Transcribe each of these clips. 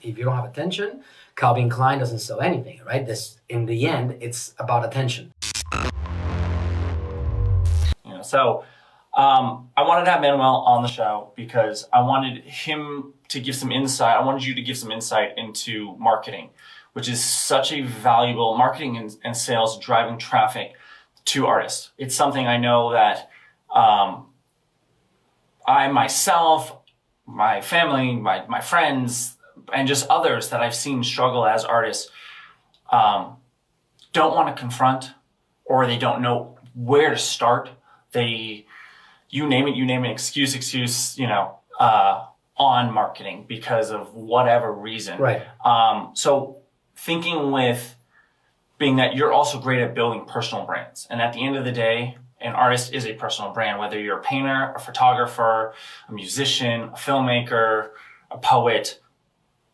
If you don't have attention, 𝗟𝗢𝗥𝗡 doesn't sell anything, right? In the end, it's about attention. So I wanted to have Manuel on the show because I wanted him to give some insight. I wanted you to give some insight into marketing, which is such a valuable marketing and sales driving traffic to artists. It's something I know that I myself, my family, my friends, and just others that I've seen struggle as artists don't want to confront, or they don't know where to start. You name it, excuse, on marketing because of whatever reason. Right. So thinking with being that you're also great at building personal brands. And at the end of the day, an artist is a personal brand, whether you're a painter, a photographer, a musician, a filmmaker, a poet,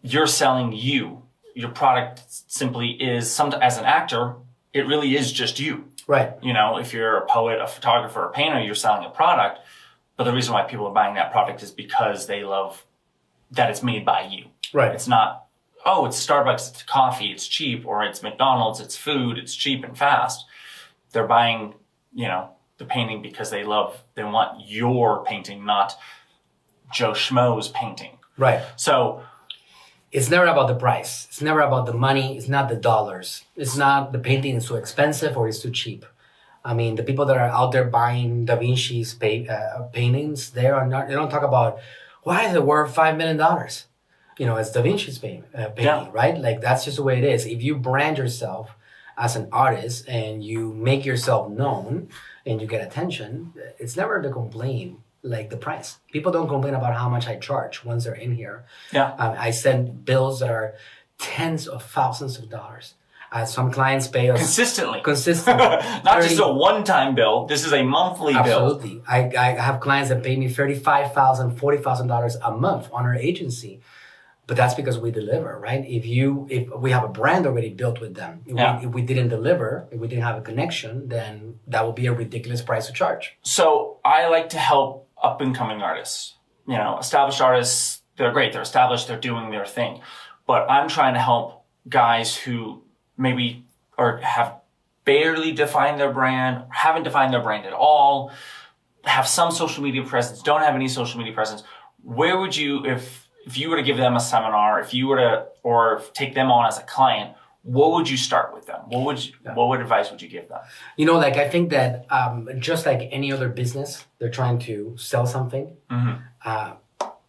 you're selling you. Your product simply is, as an actor, it really is just you. Right. If you're a poet, a photographer, a painter, you're selling a product. But the reason why people are buying that product is because they love that it's made by you. Right. It's not, oh, it's Starbucks, it's coffee, it's cheap, or it's McDonald's, it's food, it's cheap and fast. They're buying, the painting because they want your painting, not Joe Schmo's painting. Right. So it's never about the price. It's never about the money. It's not the dollars. It's not the painting is too expensive or it's too cheap. I mean, the people that are out there buying 𝗙𝗢𝗥𝗡's paintings, they don't talk about why is it worth $5 million. It's 𝗙𝗢𝗥𝗡's painting, Yeah. right? Like that's just the way it is. If you brand yourself as an artist and you make yourself known and you get attention, it's never the complaint. Like the price. People don't complain about how much I charge once they're in here. Yeah. I send bills that are tens of thousands of dollars. Some clients pay us consistently. Not just a one-time bill. This is a monthly bill. Absolutely. I have clients that pay me $35,000, $40,000 a month on our agency. But that's because we deliver, right? If we have a brand already built with them, if we didn't deliver, if we didn't have a connection, then that would be a ridiculous price to charge. So I like to help up-and-coming artists. Established artists, they're great. They're established. They're doing their thing. But I'm trying to help guys who maybe have barely defined their brand, haven't defined their brand at all, have some social media presence, don't have any social media presence. Where would you, if you were to give them a seminar, if you were to, or take them on as a client, what would you start with them? What advice would you give them? I think that just like any other business, they're trying to sell something. Mm-hmm.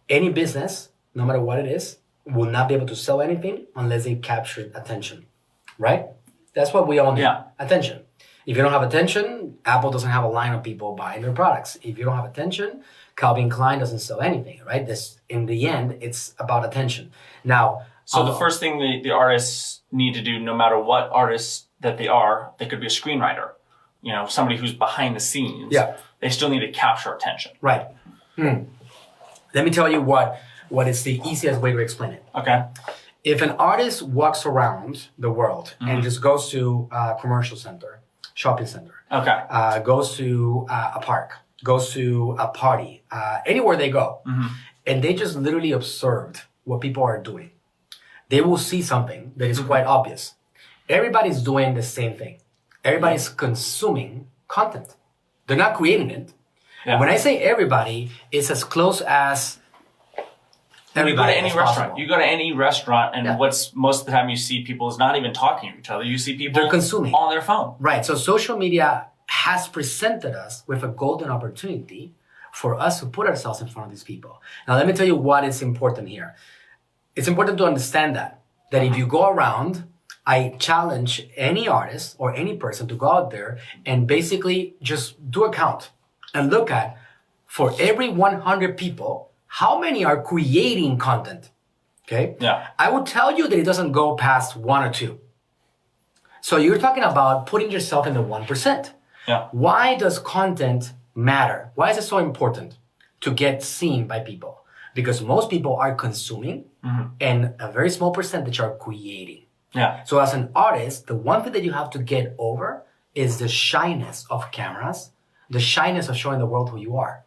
Any business, no matter what it is, will not be able to sell anything unless they capture attention, right? That's what we all need, attention. If you don't have attention, Apple doesn't have a line of people buying their products. If you don't have attention, 𝗟𝗢𝗥𝗡 doesn't sell anything, right? In the end, it's about attention. Now, so the first thing the artists need to do, no matter what artists that they could be a screenwriter, somebody who's behind the scenes. Yeah. They still need to capture attention. Right. Let me tell you what is the easiest way to explain it. Okay. If an artist walks around the world and just goes to a commercial center, shopping center, goes to a park, goes to a party, anywhere they go, and they just literally observed what people are doing, they will see something that is quite obvious. Everybody's doing the same thing. Everybody's consuming content. They're not creating it. Yeah. When I say everybody, it's as close as everybody. You go to any restaurant, and what's most of the time you see people is not even talking to each other. You see people they're consuming on their phone. Right. So social media has presented us with a golden opportunity for us to put ourselves in front of these people. Now, let me tell you what is important here. It's important to understand that if you go around, I challenge any artist or any person to go out there and basically just do a count and look at, for every 100 people, how many are creating content, okay? Yeah. I would tell you that it doesn't go past 1 or 2. So you're talking about putting yourself in the 1%. Yeah. Why does content matter? Why is it so important to get seen by people? Because most people are consuming and a very small percentage are creating. Yeah. So as an artist, the one thing that you have to get over is the shyness of cameras, the shyness of showing the world who you are.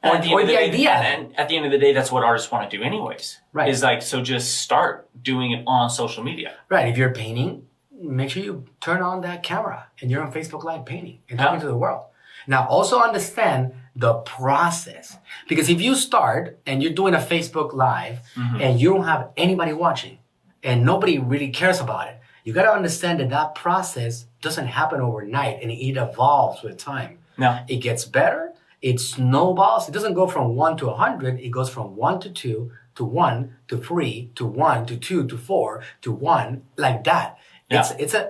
or the idea. And at the end of the day, that's what artists want to do anyways. Right. Is like, so just start doing it on social media. Right. If you're painting, make sure you turn on that camera and you're on Facebook Live painting and talking to the world. Now, also understand the process. Because if you start and you're doing a Facebook Live and you don't have anybody watching and nobody really cares about it, you got to understand that that process doesn't happen overnight and it evolves with time. No. It gets better. It snowballs. It doesn't go from 1 to 100. It goes from 1 to 2 to 1 to 3 to 1 to 2 to 4 to 1, like that. Yeah.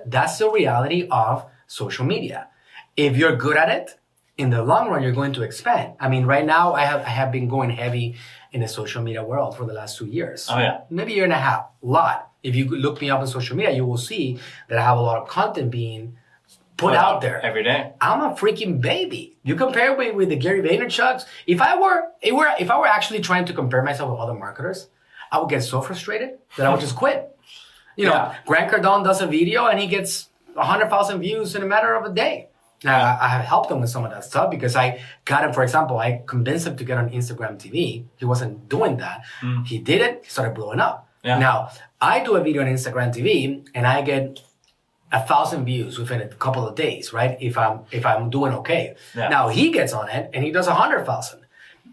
That's the reality of social media. If you're good at it, in the long run, you're going to expand. I mean, right now, I have been going heavy in the social media world for the last 2 years. Oh, yeah. Maybe a year and a half. A lot. If you look me up on social media, you will see that I have a lot of content being put out there every day. I'm a freaking baby. You compare me with the 𝗟𝗘𝗥𝗡. If I were actually trying to compare myself with other marketers, I would get so frustrated that I would just quit. You know, Grant Cardone does a video and he gets 100,000 views in a matter of a day. Now, I have helped him with some of that stuff because I got him, for example, I convinced him to get on Instagram TV. He wasn't doing that. He did it. He started blowing up. Yeah. Now, I do a video on Instagram TV and I get 1,000 views within a couple of days, right? If I'm doing okay. Yeah. Now, he gets on it and he does 100,000.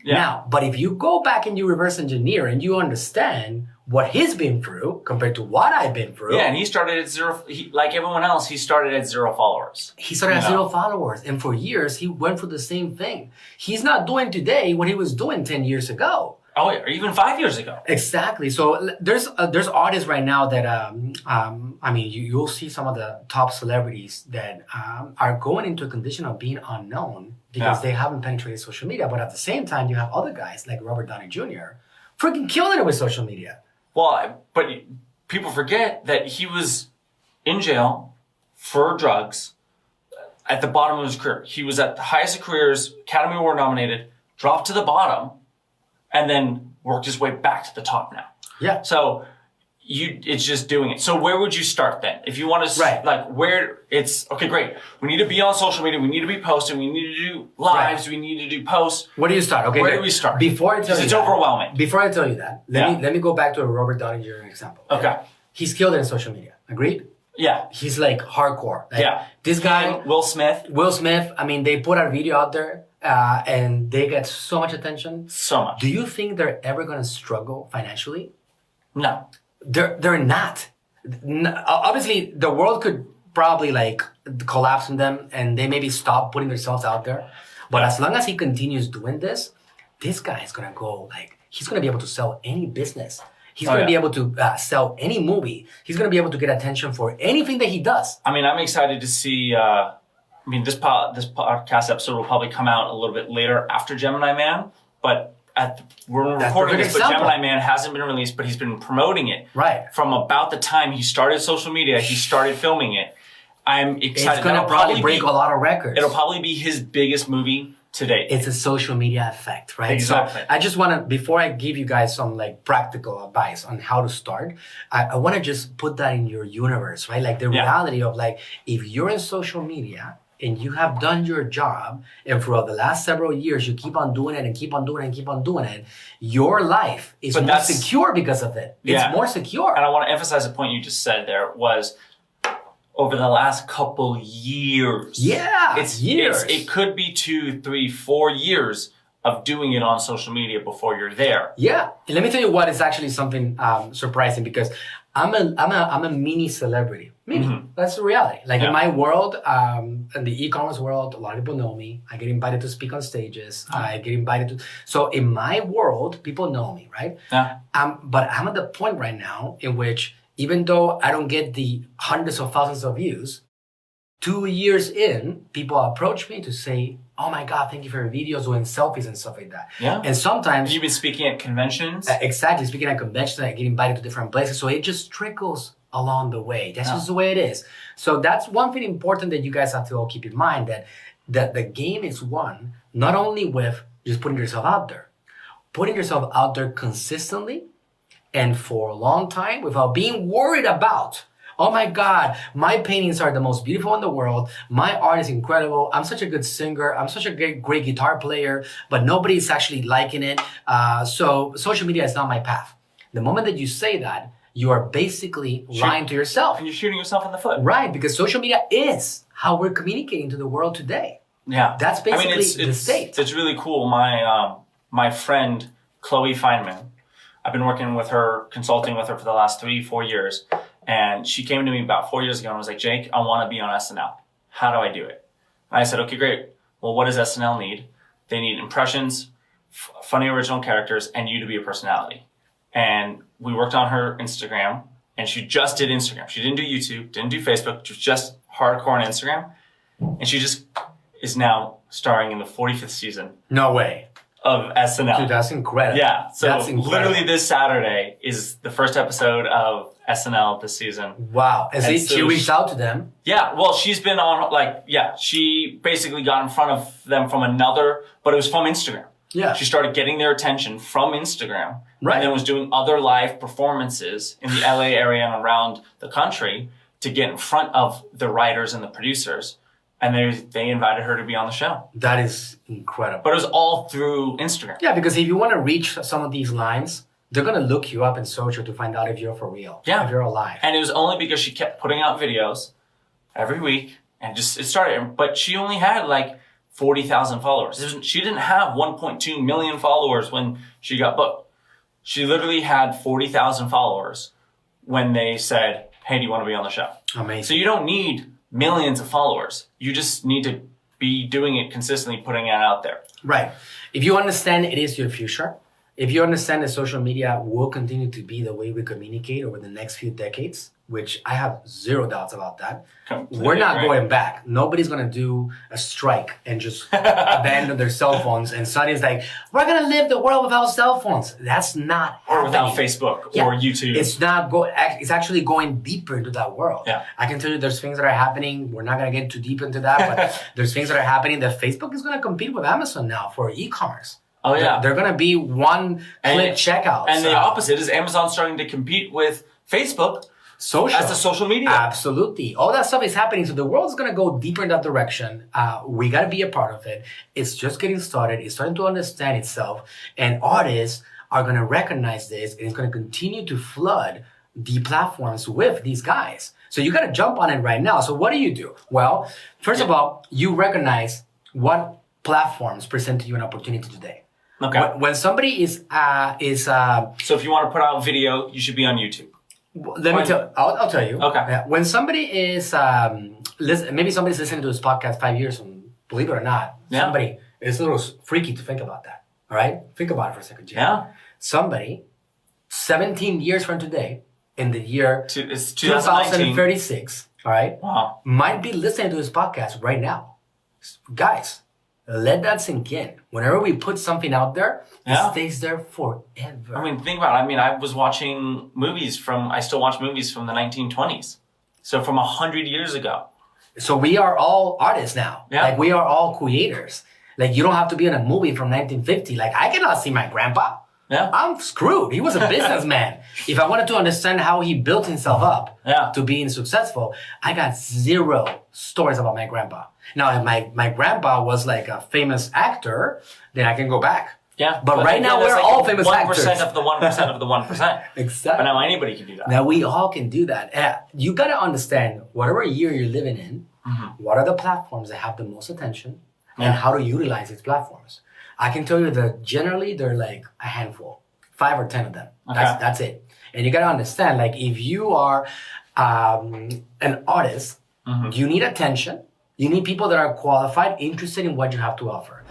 Yeah. Now, but if you go back and you reverse engineer and you understand what he's been through compared to what I've been through. Yeah, and he started at zero, like everyone else, he started at 0 followers. He started at 0 followers. And for years, he went through the same thing. He's not doing today what he was doing 10 years ago. Oh, or even 5 years ago. Exactly. So there's artists right now that, I mean, you'll see some of the top celebrities that are going into a condition of being unknown because they haven't penetrated social media. But at the same time, you have other guys like Robert Downey Jr. freaking killing it with social media. Well, but people forget that he was in jail for drugs at the bottom of his career. He was at the highest of careers, Academy Award nominated, dropped to the bottom, and then worked his way back to the top now. Yeah. So it's just doing it. So where would you start then? If you want to, like where it's, okay, great. We need to be on social media. We need to be posting. We need to do lives. We need to do posts. Where do you start? Okay. Where do we start? Before I tell you it's overwhelming. Before I tell you that, let me go back to a Robert Downey Jr. example. Okay. He's killed it in social media. Agreed? Yeah. He's like hardcore. Like, this guy. Will Smith. I mean, they put a video out there and they get so much attention. So much. Do you think they're ever going to struggle financially? No. They're not. Obviously, the world could probably like collapse on them and they maybe stop putting themselves out there. But as long as he continues doing this guy is going to go like, he's going to be able to sell any business. He's going to be able to sell any movie. He's going to be able to get attention for anything that he does. I mean, I'm excited to see, this podcast episode will probably come out a little bit later after Gemini Man, but we're recording this, but Gemini Man hasn't been released, but he's been promoting it. Right. From about the time he started social media, he started filming it. I'm excited. It's going to probably break a lot of records. It'll probably be his biggest movie to date. It's a social media effect, right? Exactly. So I just want to, before I give you guys some like practical advice on how to start, I want to just put that in your universe, right? Like the reality of like, if you're in social media and you have done your job and throughout the last several years, you keep on doing it and keep on doing it and keep on doing it, your life is more secure because of it. It's more secure. And I want to emphasize a point you just said there was over the last couple years. Yeah, it's years. It could be 2, 3, 4 years of doing it on social media before you're there. Yeah. And let me tell you what is actually something surprising because I'm a mini celebrity. That's the reality. Like in my world, in the e-commerce world, a lot of people know me. I get invited to speak on stages. I get invited to. So in my world, people know me, right? Yeah. But I'm at the point right now in which even though I don't get the hundreds of thousands of views, 2 years in, people approach me to say, "Oh my God, thank you for your videos, doing selfies and stuff like that." Yeah. And sometimes you've been speaking at conventions. Exactly, speaking at conventions, I get invited to different places, so it just trickles along the way. That's just the way it is. So that's one thing important that you guys have to all keep in mind, that the game is won not only with just putting yourself out there consistently and for a long time without being worried about Oh my God, my paintings are the most beautiful in the world. My art is incredible. I'm such a good singer. I'm such a great guitar player, but nobody's actually liking it. So social media is not my path. The moment that you say that, you are basically lying to yourself. And you're shooting yourself in the foot. Right, because social media is how we're communicating to the world today. Yeah. That's basically the state. It's really cool. My friend, 𝗟𝗢𝗥𝗡, I've been working with her, consulting with her for the last 3-4 years. And she came to me about 4 years ago and was like, Jake, I want to be on SNL. How do I do it? And I said, okay, great. Well, what does SNL need? They need impressions, funny original characters, and you to be a personality. And we worked on her Instagram, and she just did Instagram. She didn't do YouTube, didn't do Facebook, just hardcore on Instagram. And she just is now starring in the 45th season. No way. Of SNL. Dude, that's incredible. Yeah. So that's incredible. Literally this Saturday is the first episode of SNL this season. Wow. She reached out to them. Yeah. Well, she's been on, she basically got in front of them from another, but it was from Instagram. Yeah. She started getting their attention from Instagram. Right. And then was doing other live performances in the LA area and around the country to get in front of the writers and the producers. And they invited her to be on the show. That is incredible. But it was all through Instagram. Yeah, because if you want to reach some of these lines, they're going to look you up in social to find out if you're for real. Yeah. If you're alive. And it was only because she kept putting out videos every week and it started. But she only had 40,000 followers. She didn't have 1.2 million followers when she got booked. She literally had 40,000 followers when they said, hey, do you want to be on the show? Amazing. So you don't need millions of followers. You just need to be doing it consistently, putting it out there. Right. If you understand it is your future, if you understand that social media will continue to be the way we communicate over the next few decades, which I have zero doubts about that, we're not going back. Nobody's going to do a strike and just abandon their cell phones. And suddenly it's like, we're going to live the world without cell phones. That's not happening. Or without Facebook or YouTube. It's not it's actually going deeper into that world. Yeah. I can tell you there's things that are happening. We're not going to get too deep into that, but there's things that are happening that Facebook is going to compete with Amazon now for e-commerce. Oh, yeah. They're going to be one-click checkouts. And the opposite is Amazon starting to compete with Facebook as the social media. Absolutely. All that stuff is happening. So the world is going to go deeper in that direction. We got to be a part of it. It's just getting started. It's starting to understand itself. And artists are going to recognize this. And it's going to continue to flood the platforms with these guys. So you got to jump on it right now. So what do? Well, first of all, you recognize what platforms present to you an opportunity today. Okay. When somebody is so if you want to put out video, you should be on YouTube. I'll tell you. Okay. Yeah. When somebody is maybe somebody's listening to this podcast 5 years from, believe it or not, somebody, it's a little freaky to think about that. All right? Think about it for a second, Jay. Yeah. Somebody 17 years from today, in the year it's 2036, all right? Wow. Might be listening to this podcast right now. Guys, let that sink in. Whenever we put something out there, it stays there forever. I mean, think about it. I was watching I still watch movies from the 1920s. So from 100 years ago. So we are all artists now. Yeah. We are all creators. You don't have to be in a movie from 1950. I cannot see my grandpa. Yeah. I'm screwed. He was a businessman. If I wanted to understand how he built himself up to being successful, I got zero stories about my grandpa. Now, if my grandpa was a famous actor, then I can go back. Yeah. But right now, we're all famous 1% actors. 1% of the 1% of the 1%. Exactly. But now anybody can do that. Now we all can do that. You got to understand whatever year you're living in, what are the platforms that have the most attention and how to utilize these platforms. I can tell you that generally they're a handful, 5 or 10 of them. Okay. That's it. And you got to understand, if you are an artist, you need attention. You need people that are qualified, interested in what you have to offer.